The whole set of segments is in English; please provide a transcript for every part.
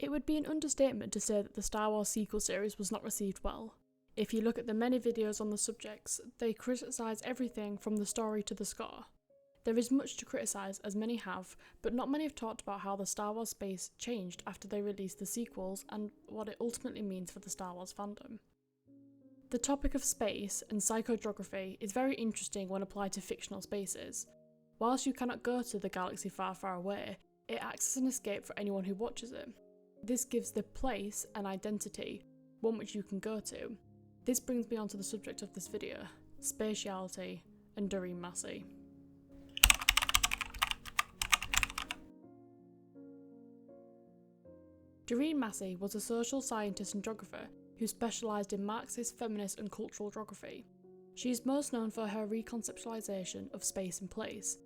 It would be an understatement to say that the Star Wars sequel series was not received well. If you look at the many videos on the subjects, they criticise everything from the story to the score. There is much to criticise, as many have, but not many have talked about how the Star Wars space changed after they released the sequels and what it ultimately means for the Star Wars fandom. The topic of space and psychogeography is very interesting when applied to fictional spaces. Whilst you cannot go to the galaxy far, far away, it acts as an escape for anyone who watches it. This gives the place an identity, one which you can go to. This brings me on to the subject of this video, Spatiality and Doreen Massey. Doreen Massey was a social scientist and geographer who specialised in Marxist, feminist and cultural geography. She is most known for her reconceptualisation of space and place.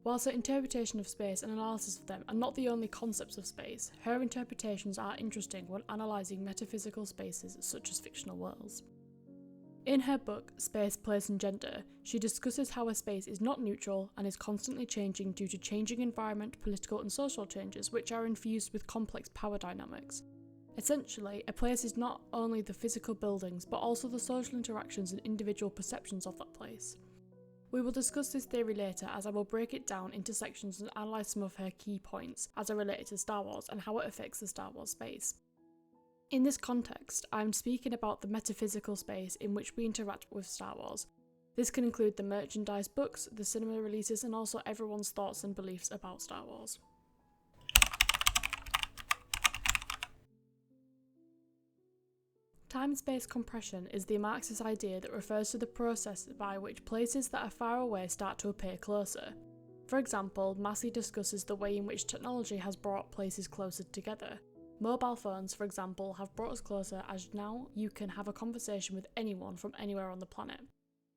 Whilst her interpretation of space and analysis of them are not the only concepts of space, her interpretations are interesting when analysing metaphysical spaces such as fictional worlds. In her book, Space, Place and Gender, she discusses how a space is not neutral and is constantly changing due to changing environment, political and social changes which are infused with complex power dynamics. Essentially, a place is not only the physical buildings but also the social interactions and individual perceptions of that place. We will discuss this theory later, as I will break it down into sections and analyse some of her key points as are related to Star Wars and how it affects the Star Wars space. In this context, I am speaking about the metaphysical space in which we interact with Star Wars. This can include the merchandise, books, the cinema releases and also everyone's thoughts and beliefs about Star Wars. Time-space compression is the Marxist idea that refers to the process by which places that are far away start to appear closer. For example, Massey discusses the way in which technology has brought places closer together. Mobile phones, for example, have brought us closer as now you can have a conversation with anyone from anywhere on the planet.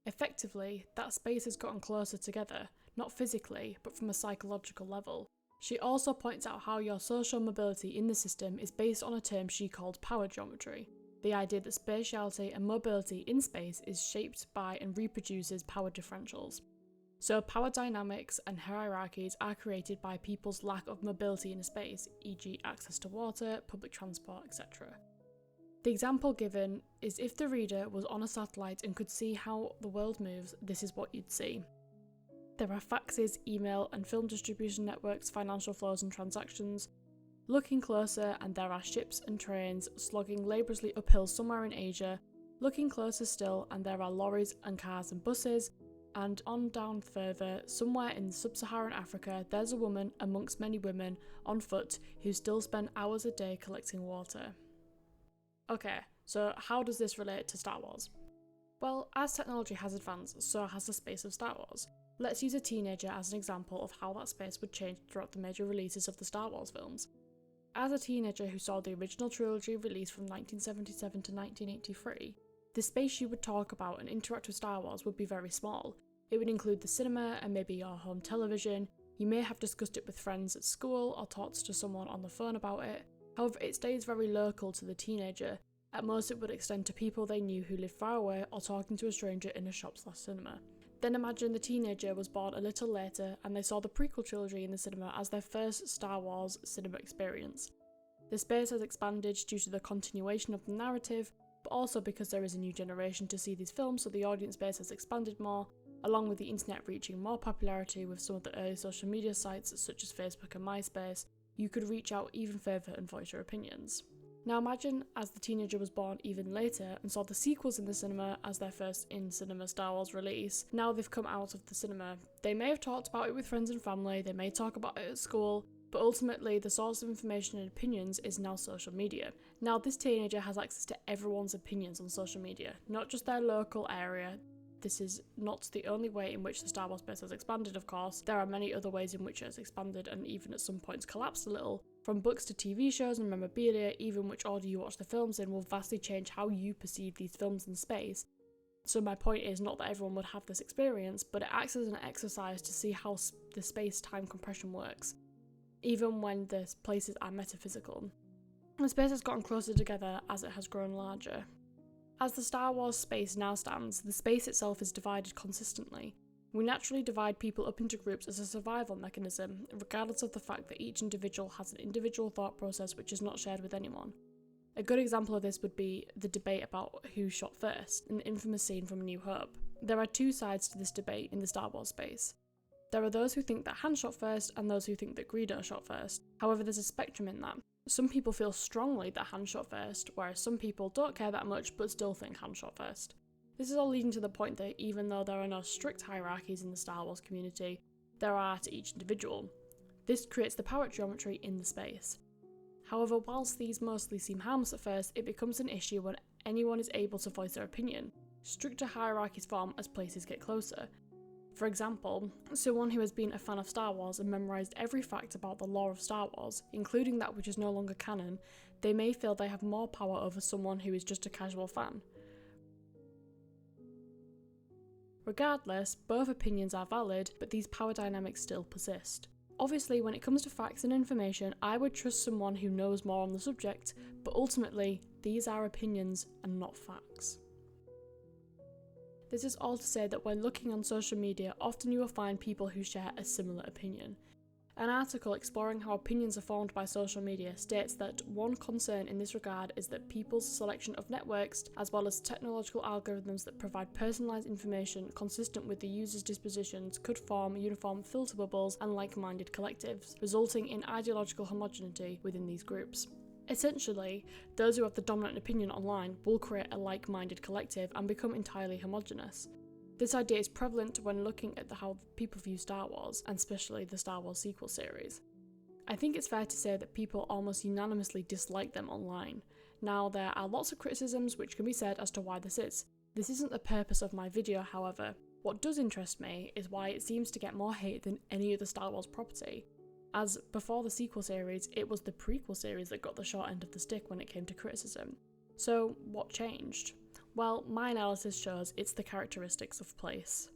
Effectively, that space has gotten closer together, not physically, but from a psychological level. She also points out how your social mobility in the system is based on a term she called power geometry, the idea that spatiality and mobility in space is shaped by and reproduces power differentials. So power dynamics and hierarchies are created by people's lack of mobility in a space, e.g. access to water, public transport, etc. The example given is if the reader was on a satellite and could see how the world moves, this is what you'd see. There are faxes, email and film distribution networks, financial flows and transactions. Looking closer and there are ships and trains slogging laboriously uphill somewhere in Asia. Looking closer still and there are lorries and cars and buses. And on down further, somewhere in sub-Saharan Africa, there's a woman amongst many women on foot who still spend hours a day collecting water. Okay, so how does this relate to Star Wars? Well, as technology has advanced, so has the space of Star Wars. Let's use a teenager as an example of how that space would change throughout the major releases of the Star Wars films. As a teenager who saw the original trilogy released from 1977 to 1983, the space you would talk about and interact with Star Wars would be very small. It would include the cinema and maybe your home television. You may have discussed it with friends at school or talked to someone on the phone about it. However, it stays very local to the teenager. At most it would extend to people they knew who lived far away or talking to a stranger in a shop/cinema. Then imagine the teenager was born a little later and they saw the prequel trilogy in the cinema as their first Star Wars cinema experience. The space has expanded due to the continuation of the narrative, but also because there is a new generation to see these films, so the audience base has expanded more, along with the internet reaching more popularity with some of the early social media sites such as Facebook and MySpace. You could reach out even further and voice your opinions. Now imagine as the teenager was born even later and saw the sequels in the cinema as their first in-cinema Star Wars release. Now they've come out of the cinema. They may have talked about it with friends and family, they may talk about it at school, but ultimately the source of information and opinions is now social media. Now this teenager has access to everyone's opinions on social media, not just their local area. This is not the only way in which the Star Wars space has expanded, of course. There are many other ways in which it has expanded and even at some points collapsed a little. From books to TV shows and memorabilia, even which order you watch the films in will vastly change how you perceive these films in space. So my point is not that everyone would have this experience, but it acts as an exercise to see how the space-time compression works, even when the places are metaphysical. The space has gotten closer together as it has grown larger. As the Star Wars space now stands, the space itself is divided consistently. We naturally divide people up into groups as a survival mechanism, regardless of the fact that each individual has an individual thought process which is not shared with anyone. A good example of this would be the debate about who shot first, an infamous scene from A New Hope. There are two sides to this debate in the Star Wars space. There are those who think that Han shot first and those who think that Greedo shot first. However, there's a spectrum in that. Some people feel strongly that Han shot first, whereas some people don't care that much but still think Han shot first. This is all leading to the point that even though there are no strict hierarchies in the Star Wars community, there are to each individual. This creates the power geometry in the space. However, whilst these mostly seem harmless at first, it becomes an issue when anyone is able to voice their opinion. Stricter hierarchies form as places get closer. For example, someone who has been a fan of Star Wars and memorised every fact about the lore of Star Wars, including that which is no longer canon, they may feel they have more power over someone who is just a casual fan. Regardless, both opinions are valid, but these power dynamics still persist. Obviously, when it comes to facts and information, I would trust someone who knows more on the subject, but ultimately, these are opinions and not facts. This is all to say that when looking on social media, often you will find people who share a similar opinion. An article exploring how opinions are formed by social media states that one concern in this regard is that people's selection of networks, as well as technological algorithms that provide personalised information consistent with the user's dispositions, could form uniform filter bubbles and like-minded collectives, resulting in ideological homogeneity within these groups. Essentially, those who have the dominant opinion online will create a like-minded collective and become entirely homogenous. This idea is prevalent when looking at how people view Star Wars, and especially the Star Wars sequel series. I think it's fair to say that people almost unanimously dislike them online. Now, there are lots of criticisms which can be said as to why this is. This isn't the purpose of my video, however. What does interest me is why it seems to get more hate than any other Star Wars property. As before the sequel series, it was the prequel series that got the short end of the stick when it came to criticism. So, what changed? Well, my analysis shows it's the characteristics of place.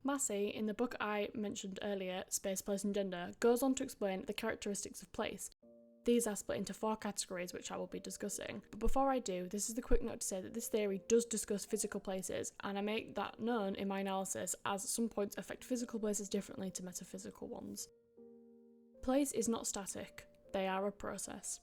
Massey, in the book I mentioned earlier, Space, Place and Gender, goes on to explain the characteristics of place. These are split into 4 categories, which I will be discussing. But before I do, this is the quick note to say that this theory does discuss physical places, and I make that known in my analysis as some points affect physical places differently to metaphysical ones. Place is not static. They are a process.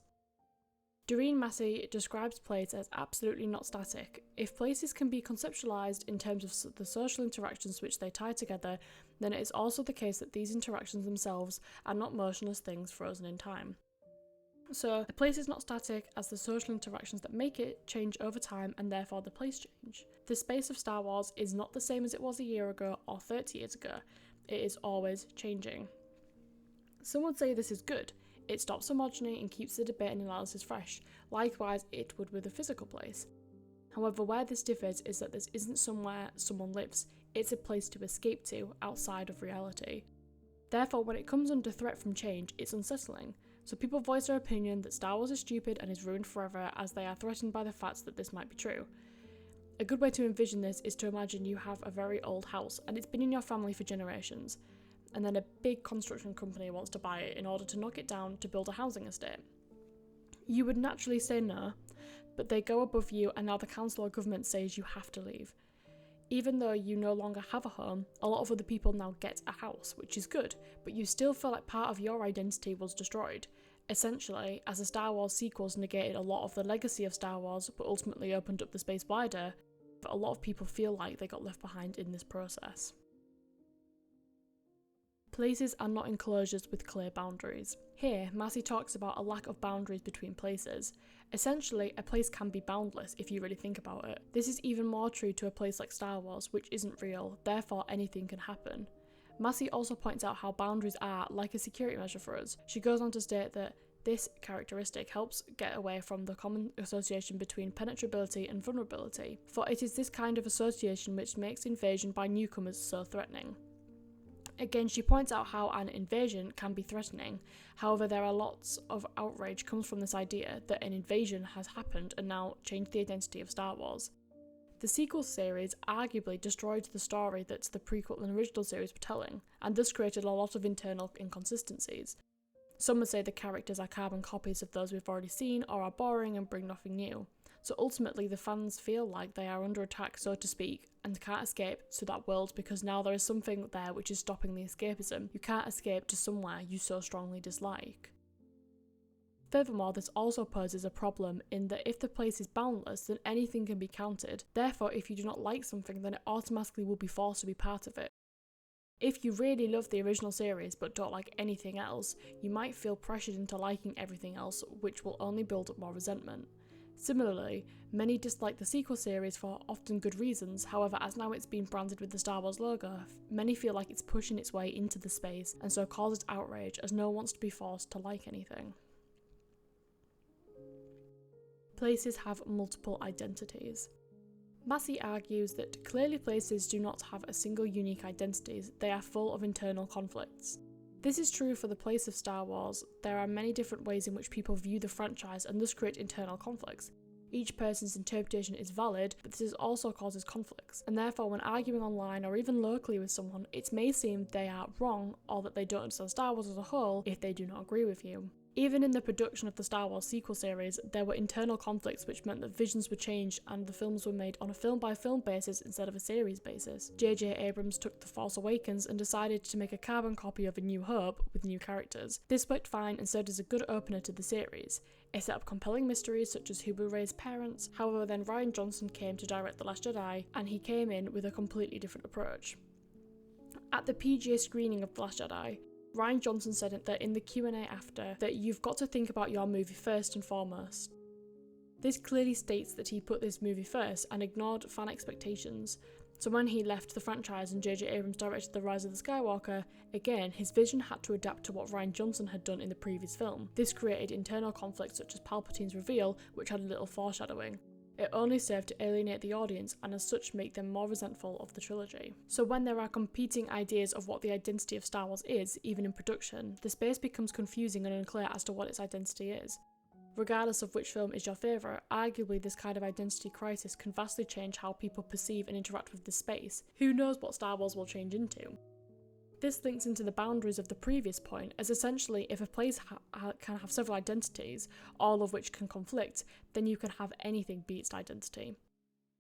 Doreen Massey describes place as absolutely not static. If places can be conceptualised in terms of the social interactions which they tie together, then it is also the case that these interactions themselves are not motionless things frozen in time. So, the place is not static as the social interactions that make it change over time and therefore the place change. The space of Star Wars is not the same as it was a year ago or 30 years ago. It is always changing. Some would say this is good. It stops homogeny and keeps the debate and analysis fresh. Likewise, it would with a physical place. However, where this differs is that this isn't somewhere someone lives, it's a place to escape to outside of reality. Therefore, when it comes under threat from change, it's unsettling. So people voice their opinion that Star Wars is stupid and is ruined forever as they are threatened by the fact that this might be true. A good way to envision this is to imagine you have a very old house and it's been in your family for generations, and then a big construction company wants to buy it in order to knock it down to build a housing estate. You would naturally say no, but they go above you and now the council or government says you have to leave. Even though you no longer have a home, a lot of other people now get a house, which is good, but you still feel like part of your identity was destroyed. Essentially, as the Star Wars sequels negated a lot of the legacy of Star Wars, but ultimately opened up the space wider, but a lot of people feel like they got left behind in this process. Places are not enclosures with clear boundaries. Here, Massey talks about a lack of boundaries between places. Essentially, a place can be boundless if you really think about it. This is even more true to a place like Star Wars, which isn't real, therefore anything can happen. Massey also points out how boundaries are like a security measure for us. She goes on to state that this characteristic helps get away from the common association between penetrability and vulnerability, for it is this kind of association which makes invasion by newcomers so threatening. Again, she points out how an invasion can be threatening. However, there are lots of outrage comes from this idea that an invasion has happened and now changed the identity of Star Wars. The sequel series arguably destroyed the story that the prequel and original series were telling, and thus created a lot of internal inconsistencies. Some would say the characters are carbon copies of those we've already seen or are boring and bring nothing new. So ultimately the fans feel like they are under attack, so to speak, and can't escape to that world because now there is something there which is stopping the escapism. You can't escape to somewhere you so strongly dislike. Furthermore, this also poses a problem in that if the place is boundless, then anything can be counted. Therefore, if you do not like something, then it automatically will be forced to be part of it. If you really love the original series but don't like anything else, you might feel pressured into liking everything else, which will only build up more resentment. Similarly, many dislike the sequel series for often good reasons. However, as now it's been branded with the Star Wars logo, many feel like it's pushing its way into the space and so causes outrage as no one wants to be forced to like anything. Places have multiple identities. Massey argues that clearly places do not have a single unique identity, they are full of internal conflicts. This is true for the place of Star Wars. There are many different ways in which people view the franchise and thus create internal conflicts. Each person's interpretation is valid, but this also causes conflicts, and therefore when arguing online or even locally with someone, it may seem they are wrong or that they don't understand Star Wars as a whole if they do not agree with you. Even in the production of the Star Wars sequel series, there were internal conflicts which meant that visions were changed and the films were made on a film-by-film basis instead of a series basis. J.J. Abrams took The Force Awakens and decided to make a carbon copy of A New Hope with new characters. This worked fine and served as a good opener to the series. It set up compelling mysteries such as who will Rey's parents. However, then Rian Johnson came to direct The Last Jedi, and he came in with a completely different approach. At the PGA screening of The Last Jedi, Rian Johnson said that in the Q&A after that you've got to think about your movie first and foremost. This clearly states that he put this movie first and ignored fan expectations. So when he left the franchise and J.J. Abrams directed The Rise of the Skywalker, again, his vision had to adapt to what Rian Johnson had done in the previous film. This created internal conflicts such as Palpatine's reveal, which had little foreshadowing. It only served to alienate the audience and as such make them more resentful of the trilogy. So when there are competing ideas of what the identity of Star Wars is, even in production, the space becomes confusing and unclear as to what its identity is. Regardless of which film is your favourite, arguably this kind of identity crisis can vastly change how people perceive and interact with the space. Who knows what Star Wars will change into? This links into the boundaries of the previous point, as essentially if a place can have several identities, all of which can conflict, then you can have anything be its identity.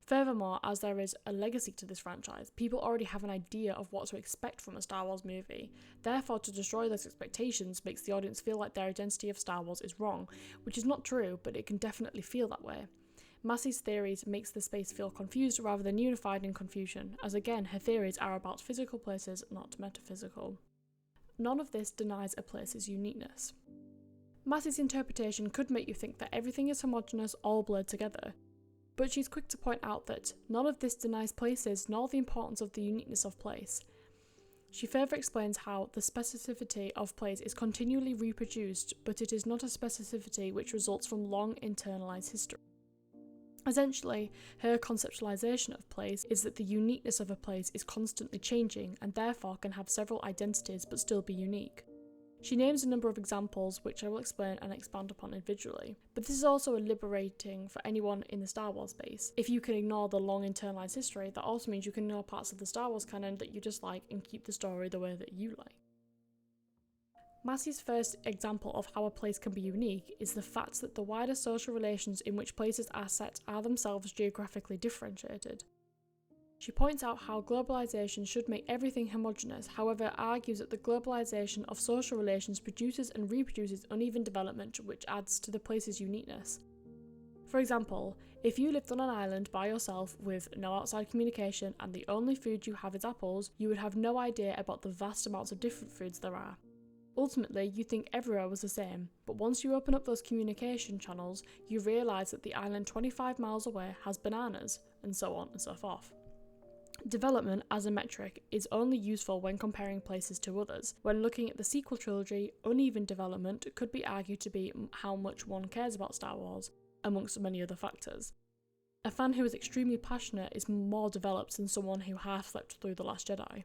Furthermore, as there is a legacy to this franchise, people already have an idea of what to expect from a Star Wars movie. Therefore, to destroy those expectations makes the audience feel like their identity of Star Wars is wrong, which is not true, but it can definitely feel that way. Massey's theories makes the space feel confused rather than unified in confusion, as again her theories are about physical places, not metaphysical. None of this denies a place's uniqueness. Massey's interpretation could make you think that everything is homogeneous, all blurred together, but she's quick to point out that none of this denies places nor the importance of the uniqueness of place. She further explains how the specificity of place is continually reproduced, but it is not a specificity which results from long internalized history. Essentially, her conceptualization of place is that the uniqueness of a place is constantly changing and therefore can have several identities but still be unique. She names a number of examples which I will explain and expand upon individually, but this is also liberating for anyone in the Star Wars space. If you can ignore the long internalized history, that also means you can ignore parts of the Star Wars canon that you dislike and keep the story the way that you like. Massey's first example of how a place can be unique is the fact that the wider social relations in which places are set are themselves geographically differentiated. She points out how globalization should make everything homogeneous, however argues that the globalization of social relations produces and reproduces uneven development which adds to the place's uniqueness. For example, if you lived on an island by yourself with no outside communication and the only food you have is apples, you would have no idea about the vast amounts of different foods there are. Ultimately, you think everywhere was the same, but once you open up those communication channels, you realise that the island 25 miles away has bananas, and so on and so forth. Development as a metric is only useful when comparing places to others. When looking at the sequel trilogy, uneven development could be argued to be how much one cares about Star Wars, amongst many other factors. A fan who is extremely passionate is more developed than someone who half slept through The Last Jedi.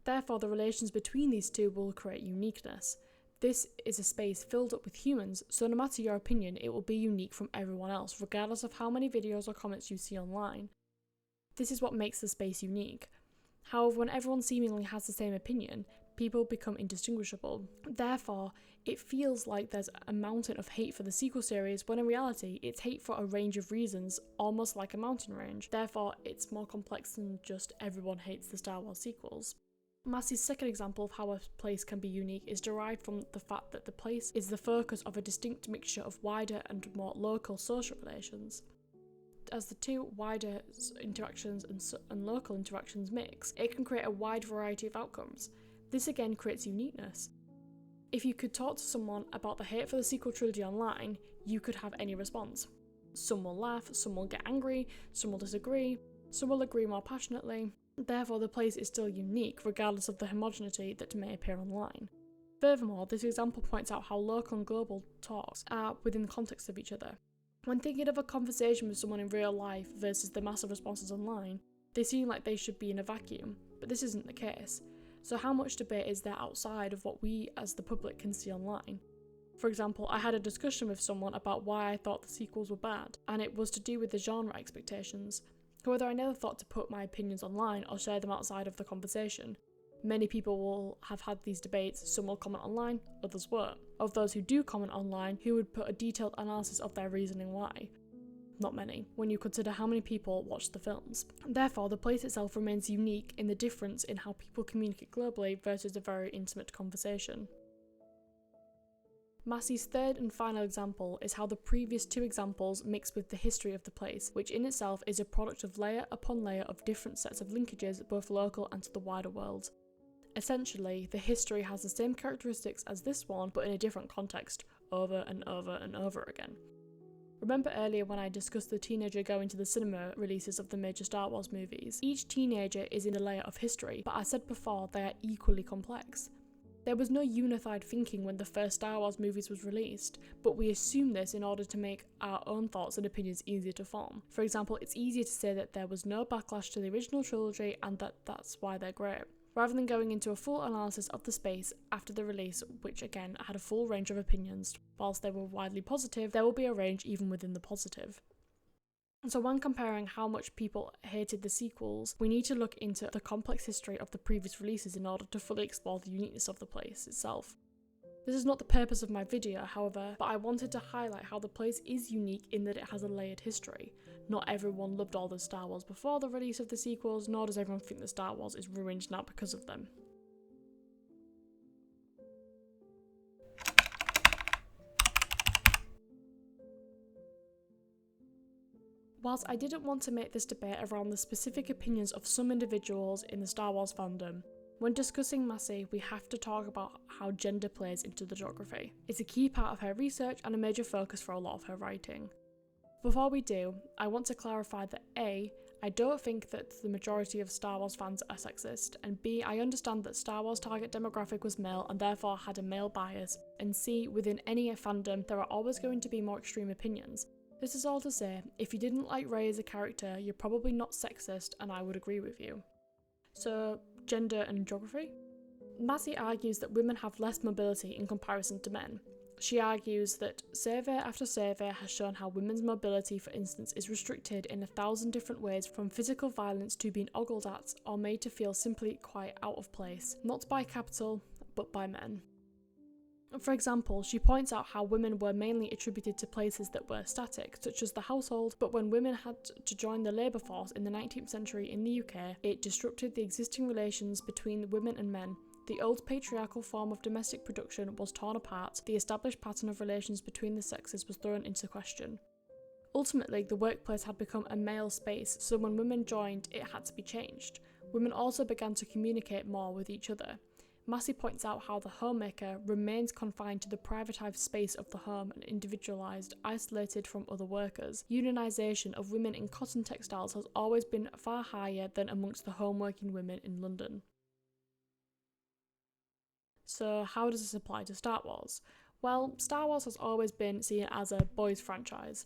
Therefore, the relations between these two will create uniqueness. This is a space filled up with humans, so no matter your opinion, it will be unique from everyone else, regardless of how many videos or comments you see online. This is what makes the space unique. However, when everyone seemingly has the same opinion, people become indistinguishable. Therefore, it feels like there's a mountain of hate for the sequel series, when in reality, it's hate for a range of reasons, almost like a mountain range. Therefore, it's more complex than just everyone hates the Star Wars sequels. Massey's second example of how a place can be unique is derived from the fact that the place is the focus of a distinct mixture of wider and more local social relations. As the two wider interactions and local interactions mix, it can create a wide variety of outcomes. This again creates uniqueness. If you could talk to someone about the hate for the sequel trilogy online, you could have any response. Some will laugh, some will get angry, some will disagree, some will agree more passionately. Therefore, the place is still unique, regardless of the homogeneity that may appear online. Furthermore, this example points out how local and global talks are within the context of each other. When thinking of a conversation with someone in real life versus the massive responses online, they seem like they should be in a vacuum, but this isn't the case. So how much debate is there outside of what we as the public can see online? For example, I had a discussion with someone about why I thought the sequels were bad, and it was to do with the genre expectations. However, I never thought to put my opinions online or share them outside of the conversation. Many people will have had these debates, some will comment online, others won't. Of those who do comment online, who would put a detailed analysis of their reasoning why? Not many, when you consider how many people watch the films. Therefore, the place itself remains unique in the difference in how people communicate globally versus a very intimate conversation. Massey's third and final example is how the previous two examples mix with the history of the place, which in itself is a product of layer upon layer of different sets of linkages, both local and to the wider world. Essentially, the history has the same characteristics as this one, but in a different context, over and over and over again. Remember earlier when I discussed the teenager going to the cinema releases of the major Star Wars movies? Each teenager is in a layer of history, but as said before, they are equally complex. There was no unified thinking when the first Star Wars movies was released, but we assume this in order to make our own thoughts and opinions easier to form. For example, it's easier to say that there was no backlash to the original trilogy and that's why they're great, rather than going into a full analysis of the space after the release, which again had a full range of opinions. Whilst they were widely positive, there will be a range even within the positive. So when comparing how much people hated the sequels, we need to look into the complex history of the previous releases in order to fully explore the uniqueness of the place itself. This is not the purpose of my video, however, but I wanted to highlight how the place is unique in that it has a layered history. Not everyone loved all the Star Wars before the release of the sequels, nor does everyone think the Star Wars is ruined now because of them. Whilst I didn't want to make this debate around the specific opinions of some individuals in the Star Wars fandom, when discussing Massey, we have to talk about how gender plays into the geography. It's a key part of her research and a major focus for a lot of her writing. Before we do, I want to clarify that A, I don't think that the majority of Star Wars fans are sexist, and B, I understand that Star Wars target demographic was male and therefore had a male bias, and C, within any fandom there are always going to be more extreme opinions. This is all to say, if you didn't like Rey as a character, you're probably not sexist, and I would agree with you. So, gender and geography? Massey argues that women have less mobility in comparison to men. She argues that survey after survey has shown how women's mobility, for instance, is restricted in 1,000 different ways, from physical violence to being ogled at or made to feel simply quite out of place, not by capital, but by men. For example, she points out how women were mainly attributed to places that were static, such as the household, but when women had to join the labour force in the 19th century in the UK, it disrupted the existing relations between women and men. The old patriarchal form of domestic production was torn apart, the established pattern of relations between the sexes was thrown into question. Ultimately, the workplace had become a male space, so when women joined, it had to be changed. Women also began to communicate more with each other. Massey points out how the homemaker remains confined to the privatised space of the home and individualised, isolated from other workers. Unionisation of women in cotton textiles has always been far higher than amongst the home-working women in London. So how does this apply to Star Wars? Well, Star Wars has always been seen as a boys' franchise.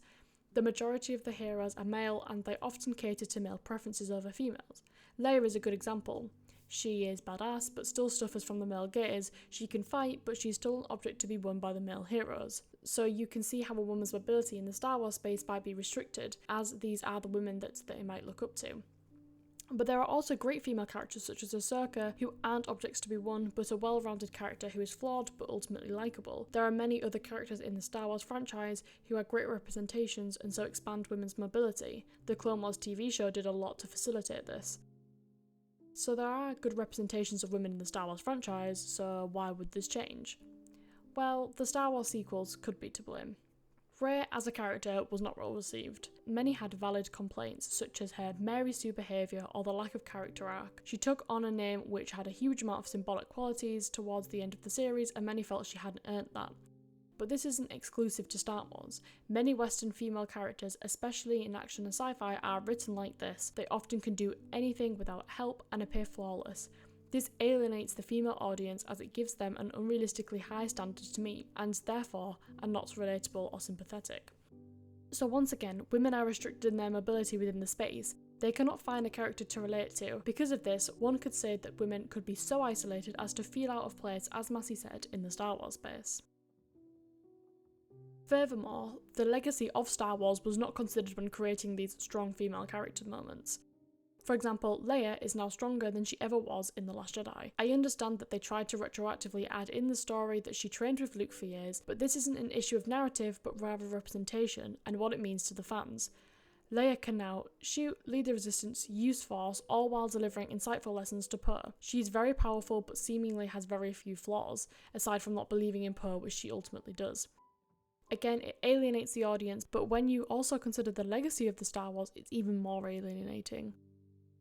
The majority of the heroes are male and they often cater to male preferences over females. Leia is a good example. She is badass, but still suffers from the male gaze. She can fight, but she's still an object to be won by the male heroes. So you can see how a woman's mobility in the Star Wars space might be restricted, as these are the women that they might look up to. But there are also great female characters such as Ahsoka, who aren't objects to be won, but a well-rounded character who is flawed but ultimately likeable. There are many other characters in the Star Wars franchise who are great representations and so expand women's mobility. The Clone Wars TV show did a lot to facilitate this. So there are good representations of women in the Star Wars franchise, so why would this change? Well, the Star Wars sequels could be to blame. Rey as a character was not well received. Many had valid complaints, such as her Mary Sue behaviour or the lack of character arc. She took on a name which had a huge amount of symbolic qualities towards the end of the series, and many felt she hadn't earned that. But this isn't exclusive to Star Wars. Many Western female characters, especially in action and sci-fi, are written like this. They often can do anything without help and appear flawless. This alienates the female audience as it gives them an unrealistically high standard to meet, and therefore are not relatable or sympathetic. So once again, women are restricted in their mobility within the space. They cannot find a character to relate to. Because of this, one could say that women could be so isolated as to feel out of place, as Massey said, in the Star Wars space. Furthermore, the legacy of Star Wars was not considered when creating these strong female character moments. For example, Leia is now stronger than she ever was in The Last Jedi. I understand that they tried to retroactively add in the story that she trained with Luke for years, but this isn't an issue of narrative but rather representation and what it means to the fans. Leia can now shoot, lead the resistance, use Force, all while delivering insightful lessons to Poe. She's very powerful but seemingly has very few flaws, aside from not believing in Poe, which she ultimately does. Again, it alienates the audience, but when you also consider the legacy of the Star Wars, it's even more alienating.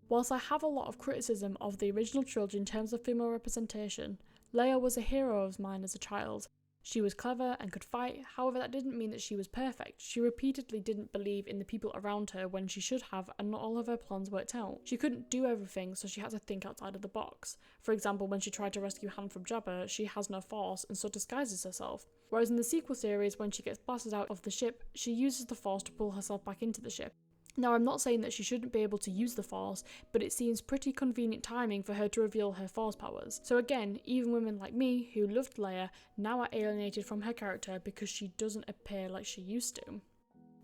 Whilst I have a lot of criticism of the original trilogy in terms of female representation, Leia was a hero of mine as a child. She was clever and could fight, however that didn't mean that she was perfect. She repeatedly didn't believe in the people around her when she should have, and not all of her plans worked out. She couldn't do everything, so she had to think outside of the box. For example, when she tried to rescue Han from Jabba, she has no Force and so disguises herself. Whereas in the sequel series, when she gets blasted out of the ship, she uses the Force to pull herself back into the ship. Now, I'm not saying that she shouldn't be able to use the Force, but it seems pretty convenient timing for her to reveal her Force powers. So again, even women like me, who loved Leia, now are alienated from her character because she doesn't appear like she used to.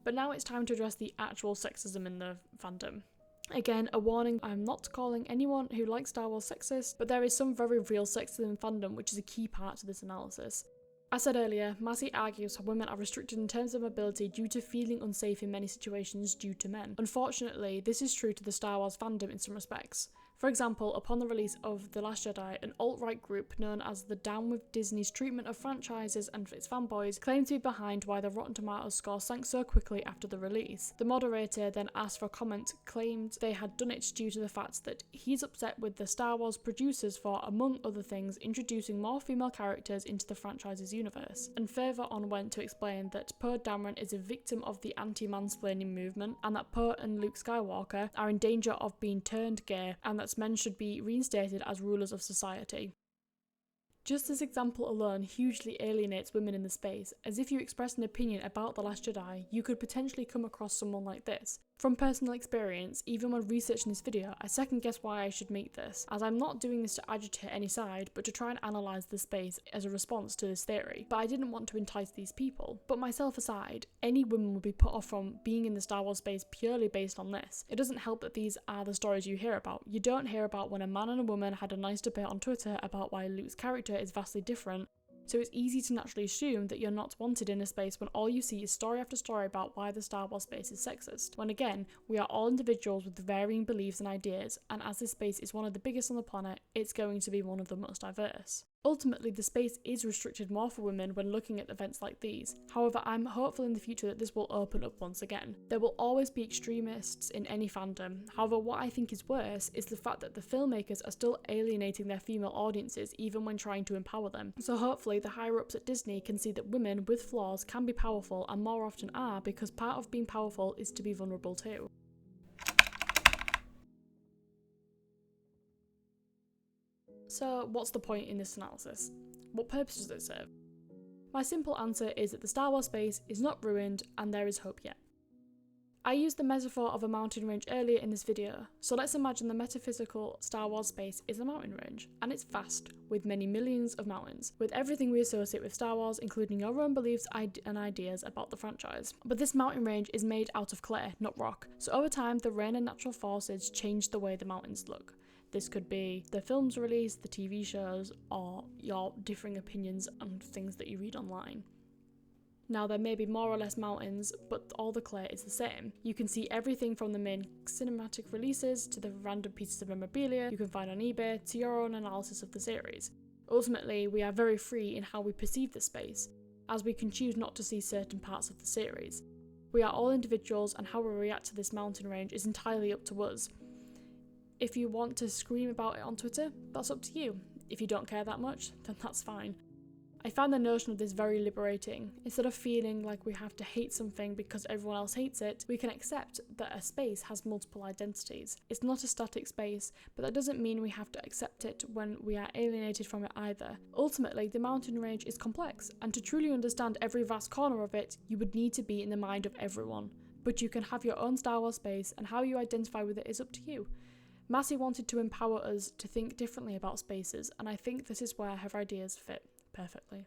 But now it's time to address the actual sexism in the fandom. Again, a warning, I'm not calling anyone who likes Star Wars sexist, but there is some very real sexism in fandom which is a key part to this analysis. As said earlier, Massey argues how women are restricted in terms of mobility due to feeling unsafe in many situations due to men. Unfortunately, this is true to the Star Wars fandom in some respects. For example, upon the release of The Last Jedi, an alt-right group known as the Down with Disney's treatment of franchises and its fanboys claimed to be behind why the Rotten Tomatoes score sank so quickly after the release. The moderator then asked for a comment, claimed they had done it due to the fact that he's upset with the Star Wars producers for, among other things, introducing more female characters into the franchise's universe, and further on went to explain that Poe Dameron is a victim of the anti-mansplaining movement, and that Poe and Luke Skywalker are in danger of being turned gay, and that men should be reinstated as rulers of society. Just this example alone hugely alienates women in the space, as if you express an opinion about The Last Jedi, you could potentially come across someone like this. From personal experience, even when researching this video, I second guess why I should make this, as I'm not doing this to agitate any side, but to try and analyse the space as a response to this theory. But I didn't want to entice these people. But myself aside, any woman would be put off from being in the Star Wars space purely based on this. It doesn't help that these are the stories you hear about. You don't hear about when a man and a woman had a nice debate on Twitter about why Luke's character is vastly different, so it's easy to naturally assume that you're not wanted in a space when all you see is story after story about why the Star Wars space is sexist. When again, we are all individuals with varying beliefs and ideas, and as this space is one of the biggest on the planet, it's going to be one of the most diverse. Ultimately, the space is restricted more for women when looking at events like these. However, I'm hopeful in the future that this will open up once again. There will always be extremists in any fandom. However, what I think is worse is the fact that the filmmakers are still alienating their female audiences even when trying to empower them. So hopefully the higher ups at Disney can see that women with flaws can be powerful, and more often are, because part of being powerful is to be vulnerable too. So what's the point in this analysis? What purpose does it serve? My simple answer is that the Star Wars space is not ruined and there is hope yet. I used the metaphor of a mountain range earlier in this video, so let's imagine the metaphysical Star Wars space is a mountain range, and it's vast, with many millions of mountains, with everything we associate with Star Wars, including your own beliefs and ideas about the franchise. But this mountain range is made out of clay, not rock, so over time the rain and natural forces change the way the mountains look. This could be the films released, the TV shows, or your differing opinions on things that you read online. Now there may be more or less mountains, but all the clay is the same. You can see everything from the main cinematic releases to the random pieces of memorabilia you can find on eBay to your own analysis of the series. Ultimately, we are very free in how we perceive the space, as we can choose not to see certain parts of the series. We are all individuals, and how we react to this mountain range is entirely up to us. If you want to scream about it on Twitter, that's up to you. If you don't care that much, then that's fine. I find the notion of this very liberating. Instead of feeling like we have to hate something because everyone else hates it, we can accept that a space has multiple identities. It's not a static space, but that doesn't mean we have to accept it when we are alienated from it either. Ultimately, the mountain range is complex, and to truly understand every vast corner of it, you would need to be in the mind of everyone. But you can have your own Star Wars space, and how you identify with it is up to you. Massey wanted to empower us to think differently about spaces, and I think this is where her ideas fit perfectly.